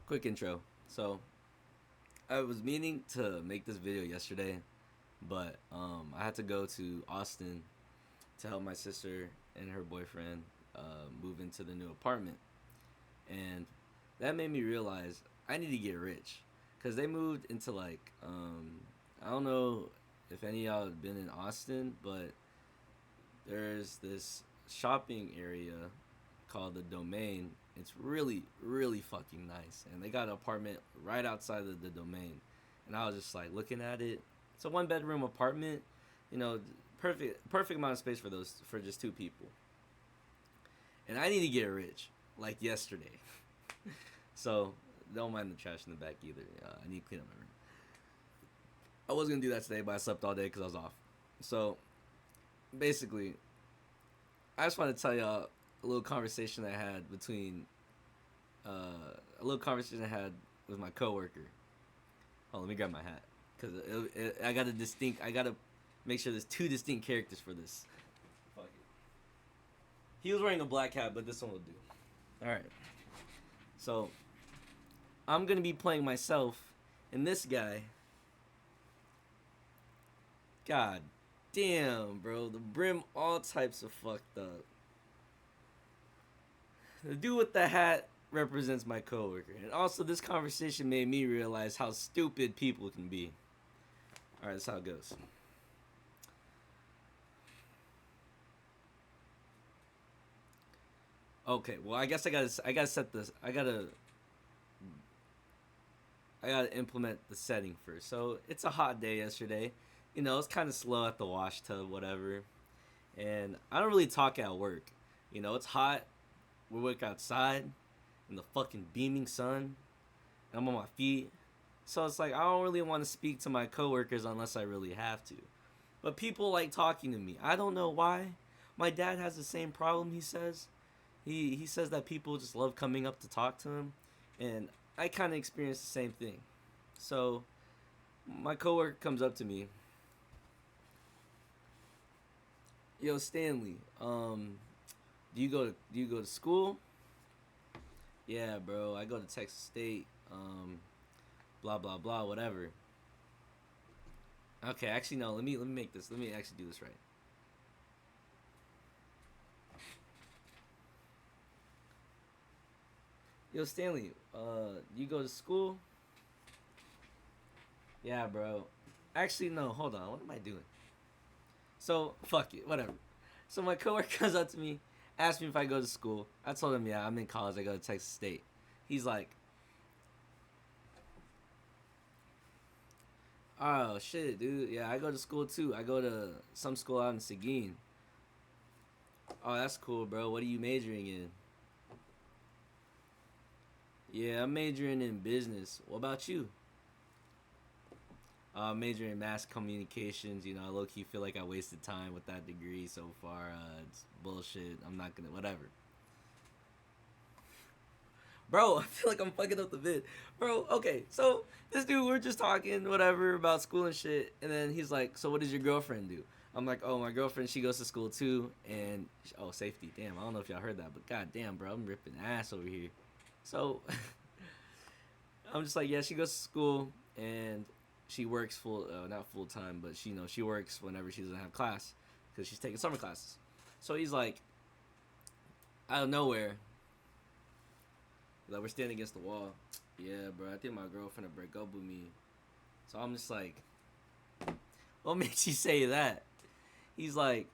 Quick intro. So I was meaning to make this video yesterday, but I had to go to Austin to help my sister and her boyfriend move into the new apartment, and that made me realize I need to get rich, cause they moved into I don't know if any of y'all have been in Austin, but there's this shopping area called the Domain. It's really, really fucking nice, and they got an apartment right outside of the Domain. And I was just like looking at it. It's a one bedroom apartment, you know, perfect amount of space for just two people. And I need to get rich like yesterday. So don't mind the trash in the back either. I need to clean up my room. I was gonna do that today, but I slept all day because I was off. So basically, I just want to tell y'all a little conversation I had a little conversation I had with my coworker. Oh, let me grab my hat because I gotta make sure there's two distinct characters for this. Fuck it. He was wearing a black hat, but this one will do. All right. So I'm gonna be playing myself, and this guy. God damn, bro, the brim all types of fucked up. The dude with the hat represents my coworker, and also this conversation made me realize how stupid people can be. All right, that's how it goes. Okay, well, I guess I gotta set this. I gotta implement the setting first. So it's a hot day yesterday. You know, it's kind of slow at the wash tub, whatever. And I don't really talk at work. You know, it's hot. We work outside in the fucking beaming sun. I'm on my feet. So it's like I don't really want to speak to my coworkers unless I really have to. But people like talking to me. I don't know why. My dad has the same problem, he says. He says that people just love coming up to talk to him, and I kind of experience the same thing. So my coworker comes up to me. Yo, Stanley, do you go to school? Yeah, bro, I go to Texas State. Blah blah blah, whatever. Okay, actually no. Let me make this. Let me actually do this right. Yo, Stanley, you go to school? Yeah, bro. Actually, no. Hold on. What am I doing? So fuck it. Whatever. So my coworker comes up to me, asks me if I go to school. I told him, yeah, I'm in college. I go to Texas State. He's like, oh shit, dude. Yeah, I go to school too. I go to some school out in Seguin. Oh, that's cool, bro. What are you majoring in? Yeah, I'm majoring in business. What about you? Majoring in mass communications. You know, I low key feel like I wasted time with that degree so far. It's bullshit. I'm not gonna, whatever. Bro, I feel like I'm fucking up the vid. Bro, okay, so this dude, we're just talking, whatever, about school and shit. And then he's like, so what does your girlfriend do? I'm like, oh, my girlfriend, she goes to school too. And, oh, safety. Damn, I don't know if y'all heard that, but god damn, bro, I'm ripping ass over here. So, I'm just like, yeah, she goes to school and she works not full time, but she works whenever she doesn't have class because she's taking summer classes. So he's like, out of nowhere, like we're standing against the wall. Yeah, bro, I think my girlfriend will break up with me. So I'm just like, what makes you say that? He's like,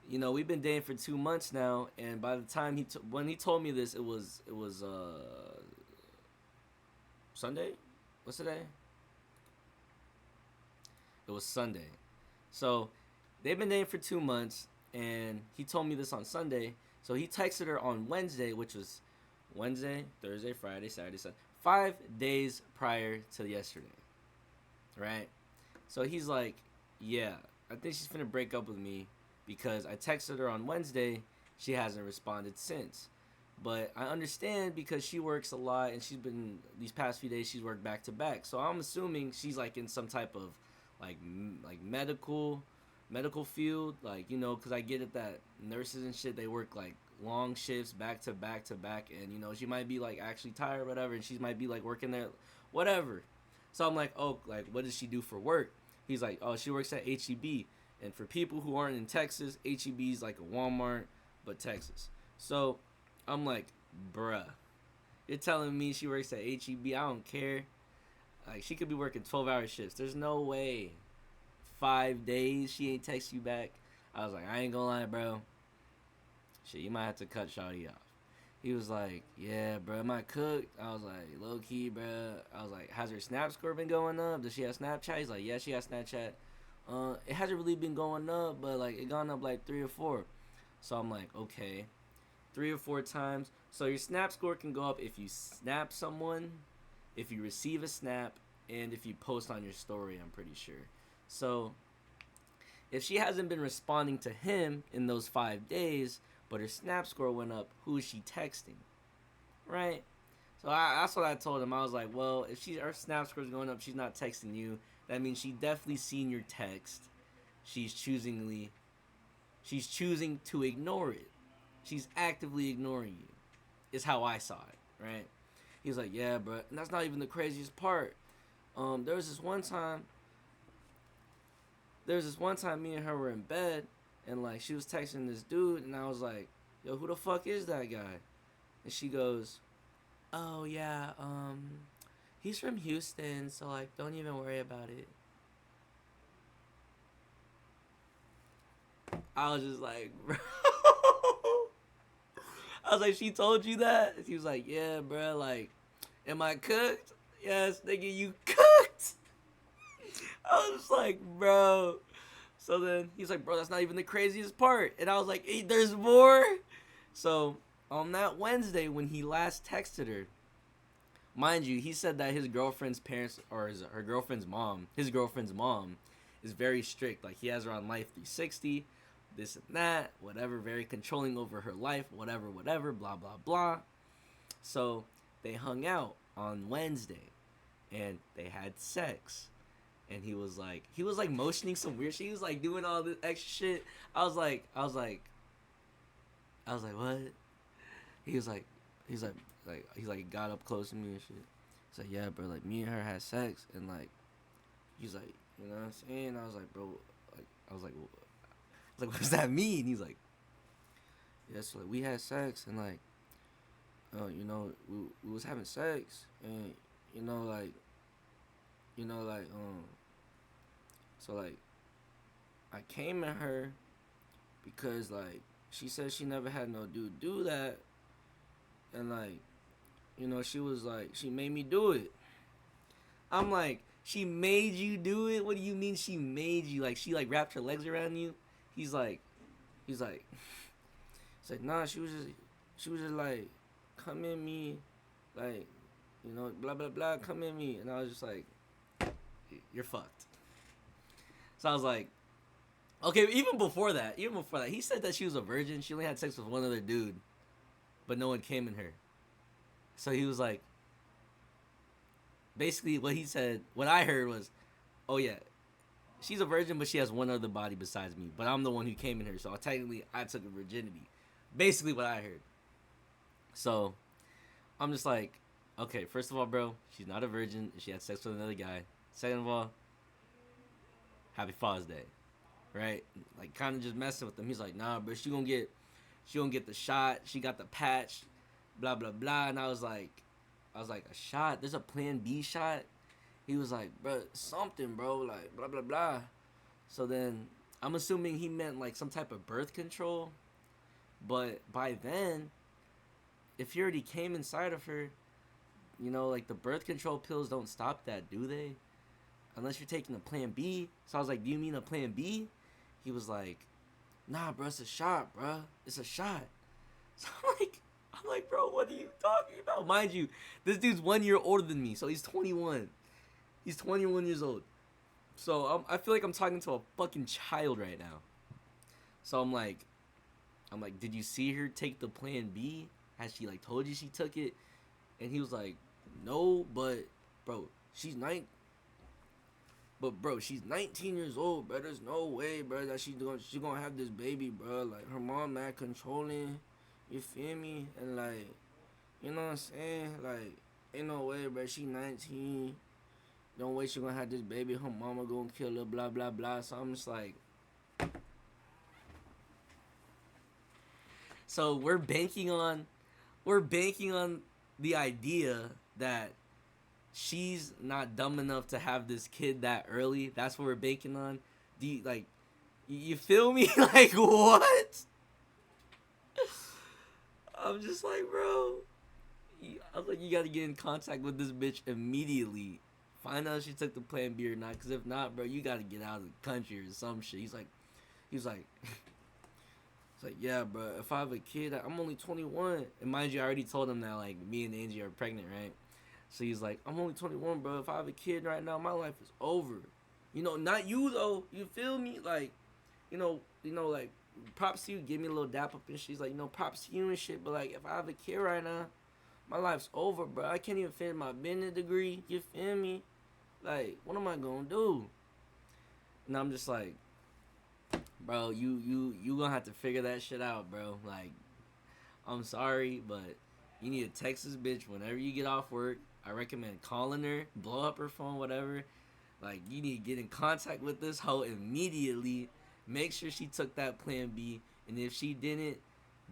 we've been dating for 2 months now, and by the time when he told me this, it was Sunday. What's today? It was Sunday. So they've been dating for 2 months, and he told me this on Sunday. So he texted her on Wednesday, which was Wednesday, Thursday, Friday, Saturday, Sunday, 5 days prior to yesterday, right? So he's like, yeah, I think she's finna break up with me because I texted her on Wednesday. She hasn't responded since. But I understand because she works a lot and these past few days she's worked back to back. So I'm assuming she's like in some type of like medical field, like, because I get it that nurses and shit, they work like long shifts back to back to back, and she might be like actually tired or whatever, and she might be like working there, whatever. So I'm like, oh, like what does she do for work? He's like, oh, she works at HEB, and for people who aren't in Texas, HEB is like a Walmart but Texas. So I'm like, bruh, you're telling me she works at HEB? I don't care. Like she could be working 12-hour shifts. There's no way 5 days she ain't text you back. I was like, I ain't gonna lie, bro. Shit, you might have to cut Shawty off. He was like, yeah, bro, am I cooked? I was like, low key, bro. I was like, has her Snap score been going up? Does she have Snapchat? He's like, yeah, she has Snapchat. It hasn't really been going up, but like it gone up like 3 or 4. So I'm like, okay, 3 or 4 times. So your Snap score can go up if you snap someone, if you receive a snap, and if you post on your story, I'm pretty sure. So if she hasn't been responding to him in those 5 days, but her Snap score went up, who is she texting? Right? So that's what I told him. I was like, well, if her Snap score is going up, she's not texting you. That means she definitely seen your text. She's choosing to ignore it. She's actively ignoring you. Is how I saw it, right? He was like, yeah, bro. And that's not even the craziest part. There was this one time me and her were in bed, and like she was texting this dude, and I was like, yo, who the fuck is that guy? And she goes, oh yeah, he's from Houston, so like don't even worry about it. I was just like, bro. I was like, she told you that? She was like, yeah, bro, like, am I cooked? Yes, nigga, you cooked. I was like, bro. So then he's like, bro, that's not even the craziest part. And I was like, hey, there's more. So on that Wednesday when he last texted her, mind you, he said that his girlfriend's parents, or her girlfriend's mom, his girlfriend's mom, is very strict. Like he has her on Life 360, this and that, whatever, very controlling over her life, whatever, blah, blah, blah. So they hung out on Wednesday and they had sex. And he was like motioning some weird shit. He was like doing all this extra shit. I was like, what? He's like got up close to me and shit. He's like, yeah, bro, like me and her had sex, and like, he's like, you know what I'm saying? I was like, bro, what does that mean? He's like, yeah, so like we had sex, and like, we was having sex, and so like, I came at her because like she said she never had no dude do that, and like, she was like, she made me do it. I'm like, she made you do it? What do you mean she made you? Like she like wrapped her legs around you? He's like, nah, she was just like, come in me, like, blah blah blah, come in me, and I was just like, you're fucked. So I was like, okay, even before that, he said that she was a virgin. She only had sex with one other dude, but no one came in her. So he was like, basically what I heard was, oh yeah, she's a virgin, but she has one other body besides me. But I'm the one who came in her, so technically I took her virginity. Basically what I heard. So I'm just like, okay, first of all, bro, she's not a virgin. She had sex with another guy. Second of all, Happy Father's Day, right? Like kind of just messing with him. He's like, nah, bro, she gonna get the shot. She got the patch, blah blah blah. And I was like, a shot? There's a Plan B shot? He was like, bro, something, bro, like blah blah blah. So then I'm assuming he meant like some type of birth control. But by then, if you already came inside of her, like the birth control pills don't stop that, do they? Unless you're taking a Plan B. So I was like, do you mean a Plan B? He was like, nah, bro, it's a shot, bro. It's a shot. So I'm like, bro, what are you talking about? Mind you, this dude's 1 year older than me, so he's 21. He's 21 years old. So I feel like I'm talking to a fucking child right now. So I'm like, did you see her take the Plan B? Has she like told you she took it? And he was like, no, but bro, she's 19 years old, bro. There's no way, bro, that she's gonna have this baby, bro. Like her mom mad controlling, You feel me? And like, you know what I'm saying? Like, ain't no way, bro. She 19. Don't way she gonna have this baby. Her mama gonna kill her. Blah blah blah. So I'm just like, So we're banking on the idea that she's not dumb enough to have this kid that early. That's what we're banking on. Do you, like, you feel me? Like, what? I'm just like, bro. I was like, you gotta get in contact with this bitch immediately. Find out if she took the Plan B or not. Because if not, bro, you gotta get out of the country or some shit. He was like, it's like, yeah, bro. If I have a kid, I'm only 21. And mind you, I already told him that like me and Angie are pregnant, right? So he's like, I'm only 21, bro. If I have a kid right now, my life is over. You know, not you though. You feel me? Like, like, props to you. Give me a little dap up and she's like, props to you and shit. But like, if I have a kid right now, my life's over, bro. I can't even finish my business degree. You feel me? Like, what am I gonna do? And I'm just like, bro, you gonna have to figure that shit out, bro. Like, I'm sorry, but you need to text this bitch whenever you get off work. I recommend calling her, blow up her phone, whatever. Like, you need to get in contact with this hoe immediately. Make sure she took that Plan B, and if she didn't,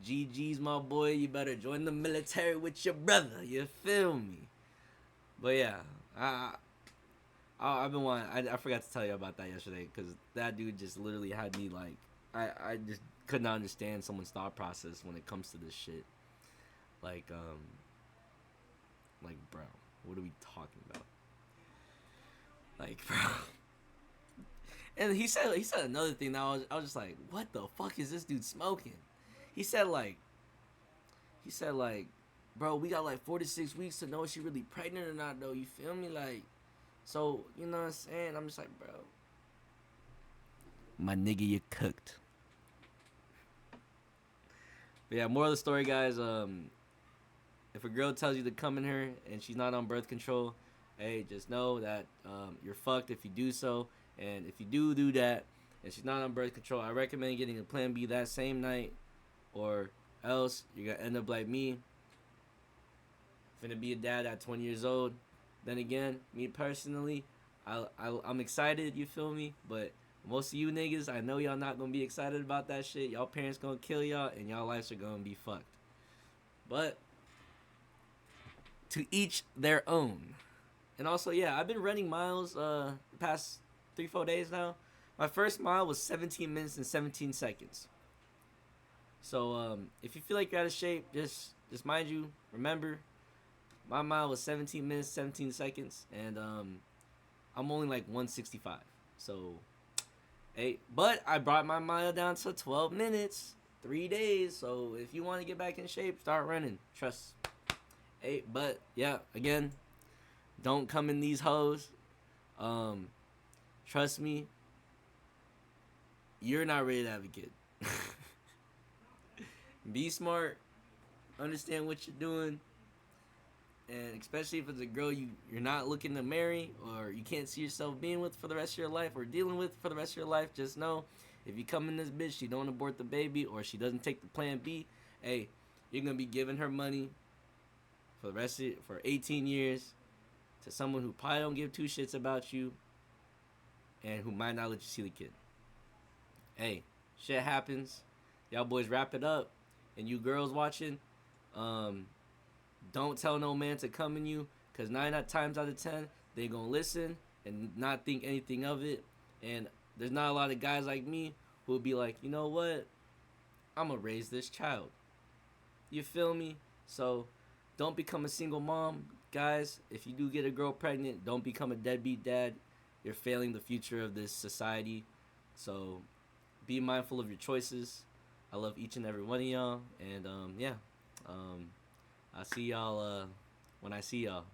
GG's my boy. You better join the military with your brother. You feel me? But yeah, I've been wanting. I forgot to tell you about that yesterday because that dude just literally had me like, I just could not understand someone's thought process when it comes to this shit. Like, bro, what are we talking about? Like, bro. And he said another thing that I was just like, what the fuck is this dude smoking? He said like, he said like, bro, we got like 4 to 6 weeks to know if she really pregnant or not though. You feel me? Like, so you know what I'm saying? I'm just like, bro, my nigga, you cooked. But yeah, more of the story, guys. If a girl tells you to come in her and she's not on birth control, hey, just know that you're fucked if you do so. And if you do that and she's not on birth control, I recommend getting a Plan B that same night, or else you're gonna end up like me, finna be a dad at 20 years old. Then again, me personally, I'm excited. You feel me? But most of you niggas, I know y'all not gonna be excited about that shit. Y'all parents gonna kill y'all, and y'all lives are gonna be fucked. But to each their own. And also, yeah, I've been running miles the past 3 4 days now. My first mile was 17 minutes and 17 seconds. So if you feel like you're out of shape, just mind you, remember, my mile was 17 minutes 17 seconds, and I'm only like 165. So, hey, but I brought my mile down to 12 minutes, 3 days. So if you want to get back in shape, start running. Trust. Hey, but yeah, again, don't come in these hoes. Um, Trust me, you're not ready to have a kid. Be smart, understand what you're doing, and especially if it's a girl you're not looking to marry or you can't see yourself being with for the rest of your life or dealing with for the rest of your life, just know if you come in this bitch, she don't abort the baby or she doesn't take the Plan B, hey, you're gonna be giving her money for the rest of for 18 years to someone who probably don't give two shits about you and who might not let you see the kid. Hey, shit happens. Y'all boys wrap it up. And you girls watching, um, don't tell no man to come in you, because 9 times out of 10, they going to listen and not think anything of it. And there's not a lot of guys like me who will be like, you know what? I'm going to raise this child. You feel me? So don't become a single mom. Guys, if you do get a girl pregnant, don't become a deadbeat dad. You're failing the future of this society. So be mindful of your choices. I love each and every one of y'all. And yeah, I'll see y'all when I see y'all.